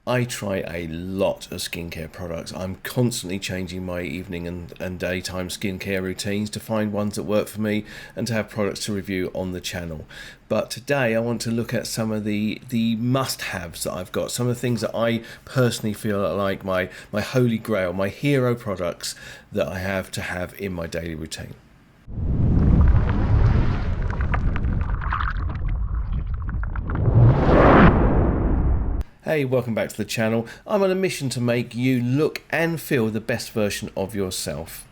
I try a lot of skincare products. I'm constantly changing my evening and daytime skincare routines to find ones that work for me and to have products to review on the channel. But today I want to look at some of the must-haves that I've got, some of the things that I personally feel are like my holy grail, my hero products that I have to have in my daily routine. Hey, welcome back to the channel. I'm on a mission to make you look and feel the best version of yourself.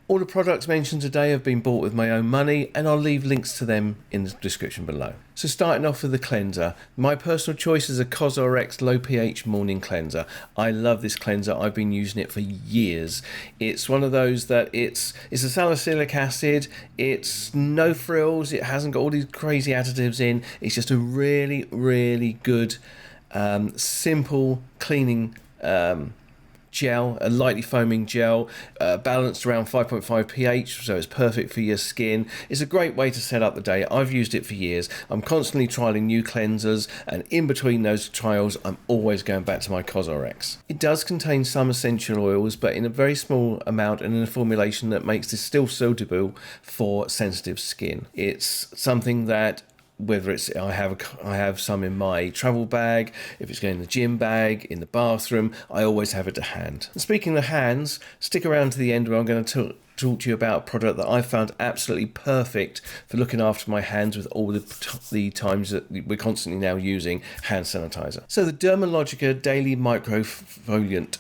All the products mentioned today have been bought with my own money, and I'll leave links to them in the description below. So starting off with the cleanser, my personal choice is a CosRx Low pH Morning Cleanser. I love this cleanser. I've been using it for years. It's one of those that it's a salicylic acid. It's no frills. It hasn't got all these crazy additives in. It's just a really, really good simple cleaning gel, a lightly foaming gel, balanced around 5.5 pH, so it's perfect for your skin. It's a great way to set up the day. I've used it for years. I'm constantly trialing new cleansers, and in between those trials I'm always going back to my CosRx. It does contain some essential oils, but in a very small amount and in a formulation that makes this still suitable for sensitive skin. It's something that whether it's I have some in my travel bag, if it's going in the gym bag, in the bathroom, I always have it to hand. And speaking of hands, stick around to the end where I'm going to talk to you about a product that I found absolutely perfect for looking after my hands with all the times that we're constantly now using hand sanitizer. So the Dermalogica Daily Microfoliant.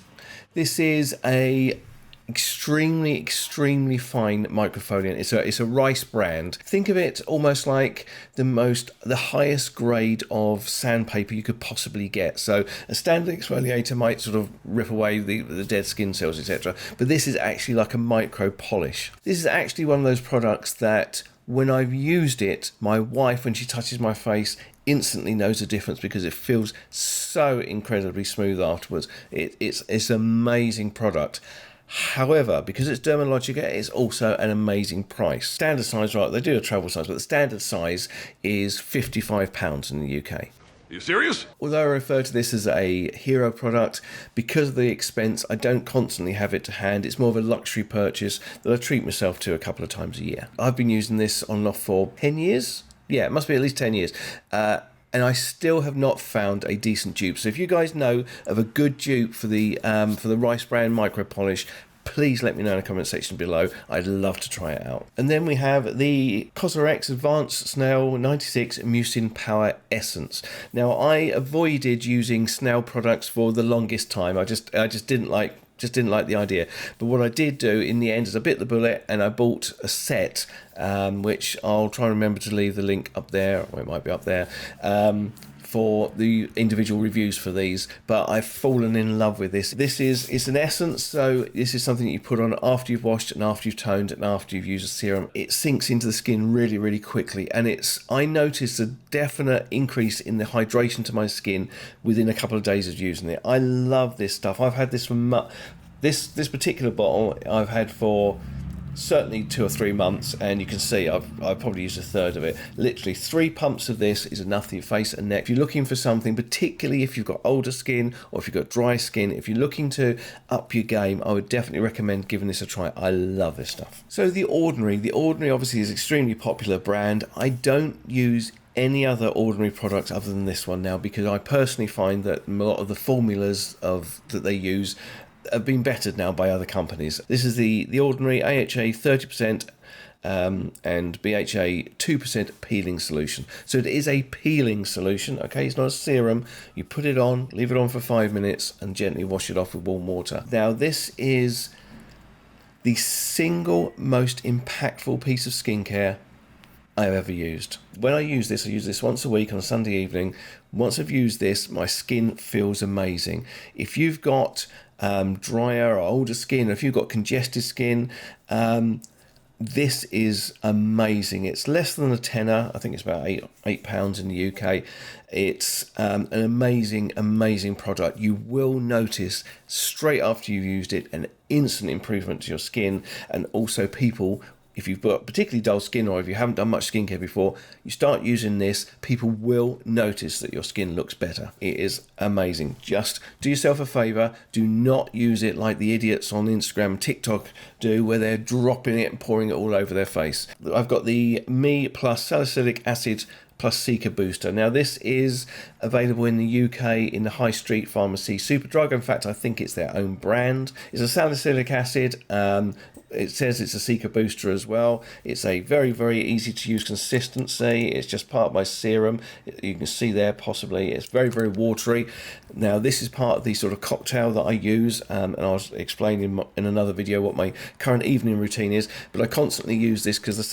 This is a extremely fine microfoliant. It's a rice brand. Think of it almost like the highest grade of sandpaper you could possibly get. So a standard exfoliator might sort of rip away the dead skin cells, etc. But this is actually like a micro polish. This is actually one of those products that when I've used it, my wife, when she touches my face, instantly knows the difference because it feels so incredibly smooth afterwards. It's an amazing product. However, because it's Dermalogica, it's also an amazing price. Standard size, right, they do a travel size, but the standard size is £55 in the UK. Are you serious? Although I refer to this as a hero product, because of the expense, I don't constantly have it to hand. It's more of a luxury purchase that I treat myself to a couple of times a year. I've been using this on and off for 10 years. Yeah, it must be at least 10 years. And I still have not found a decent dupe. So if you guys know of a good dupe for the Rice Brand Micro Polish, please let me know in the comment section below. I'd love to try it out. And then we have the CosRx Advanced Snail 96 Mucin Power Essence. Now, I avoided using snail products for the longest time. I just didn't like the idea. But what I did do in the end is I bit the bullet and I bought a set, which I'll try and remember to leave the link up there, or it might be up there, for the individual reviews for these. But I've fallen in love with this. It's an essence, so this is something that you put on after you've washed and after you've toned and after you've used a serum. It sinks into the skin really, really quickly, and I noticed a definite increase in the hydration to my skin within a couple of days of using it. I love this stuff. I've had this for this particular bottle I've had for certainly 2 or 3 months, and you can see I've probably used a third of it. Literally 3 pumps of this is enough for your face and neck. If you're looking for something, particularly if you've got older skin or if you've got dry skin, if you're looking to up your game, I would definitely recommend giving this a try. I love this stuff. So the Ordinary obviously is an extremely popular brand. I don't use any other Ordinary product other than this one now, because I personally find that a lot of the formulas that they use have been bettered now by other companies. This is the Ordinary AHA 30% and BHA 2% peeling solution. So it is a peeling solution, okay? It's not a serum. You put it on, leave it on for 5 minutes and gently wash it off with warm water. Now, this is the single most impactful piece of skincare I've ever used. When I use this once a week on a Sunday evening. Once I've used this, my skin feels amazing. If you've got drier or older skin, or if you've got congested skin, this is amazing. It's less than a tenner. I think it's about £8 in the UK. It's an amazing product. You will notice straight after you've used it an instant improvement to your skin, and also people if you've got particularly dull skin, or if you haven't done much skincare before, you start using this, people will notice that your skin looks better. It is amazing. Just do yourself a favor. Do not use it like the idiots on Instagram and TikTok do, where they're dropping it and pouring it all over their face. I've got the Me Plus Salicylic Acid plus Cica Booster. Now this is available in the UK in the high street pharmacy Superdrug. In fact, I think it's their own brand. It's a salicylic acid. It says it's a Cica Booster as well. It's a very, very easy to use consistency. It's just part of my serum. You can see there possibly. It's very, very watery. Now this is part of the sort of cocktail that I use, and I was explaining in another video what my current evening routine is, but I constantly use this because the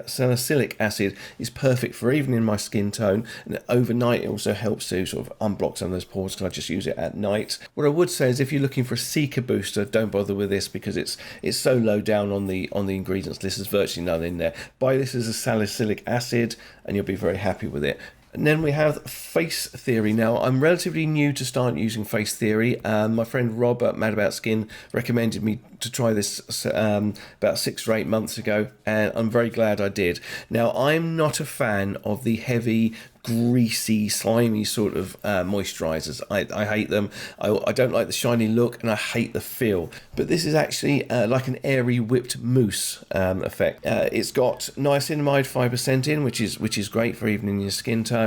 salicylic acid is perfect for evening my skin tone, and overnight it also helps to sort of unblock some of those pores because I just use it at night. What I would say is if you're looking for a Cica Booster, don't bother with this because it's so low down on the ingredients list. There's virtually none in there. Buy this as a salicylic acid and you'll be very happy with it. And then we have Face Theory. Now, I'm relatively new to start using Face Theory. My friend Rob at Mad About Skin recommended me to try this about 6 or 8 months ago, and I'm very glad I did. Now, I'm not a fan of the heavy, greasy, slimy sort of moisturisers. I hate them. I don't like the shiny look, and I hate the feel. But this is actually like an airy whipped mousse effect. It's got niacinamide 5% in, which is great for evening your skin tone.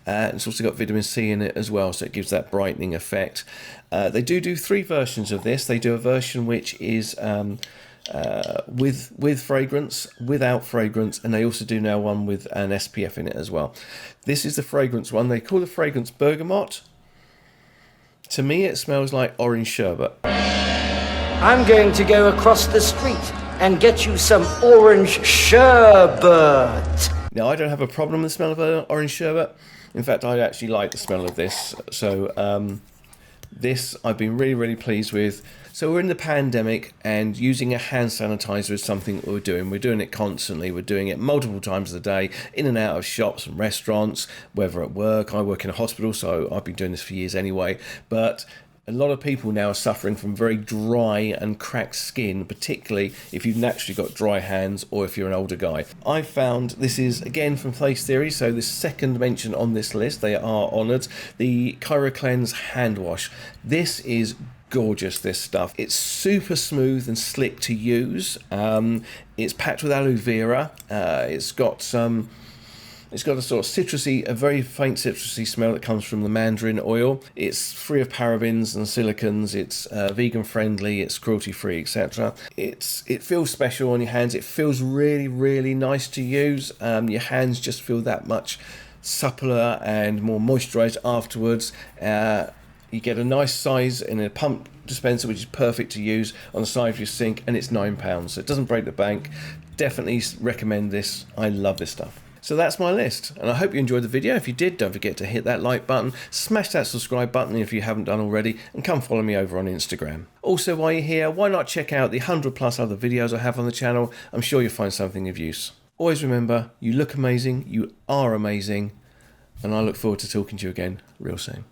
It's also got vitamin C in it as well, so it gives that brightening effect. They do 3 versions of this. They do a version which is with fragrance, without fragrance, and they also do now one with an SPF in it as well. This is the fragrance one. They call the fragrance bergamot. To me, it smells like orange sherbet. I'm going to go across the street and get you some orange sherbet. Now, I don't have a problem with the smell of orange sherbet. In fact, I actually like the smell of this. So this I've been really, really pleased with. So we're in the pandemic, and using a hand sanitizer is something that we're doing. We're doing it constantly. We're doing it multiple times a day, in and out of shops and restaurants, whether at work. I work in a hospital, so I've been doing this for years anyway. But a lot of people now are suffering from very dry and cracked skin, particularly if you've naturally got dry hands or if you're an older guy. I found this is, again, from Face Theory, so the second mention on this list, they are honoured, the CheiroCleanse hand wash. This is gorgeous, this stuff. It's super smooth and slick to use. It's packed with aloe vera. It's got a sort of citrusy, a very faint citrusy smell that comes from the mandarin oil. It's free of parabens and silicons. It's vegan friendly. It's cruelty free, etc. It feels special on your hands. It feels really, really nice to use. Your hands just feel that much suppler and more moisturized afterwards. You get a nice size in a pump dispenser, which is perfect to use on the side of your sink, and it's £9, so it doesn't break the bank. Definitely recommend this. I love this stuff. So that's my list, and I hope you enjoyed the video. If you did, don't forget to hit that like button, smash that subscribe button if you haven't done already, and come follow me over on Instagram. Also, while you're here, why not check out the 100+ other videos I have on the channel? I'm sure you'll find something of use. Always remember, you look amazing, you are amazing, and I look forward to talking to you again real soon.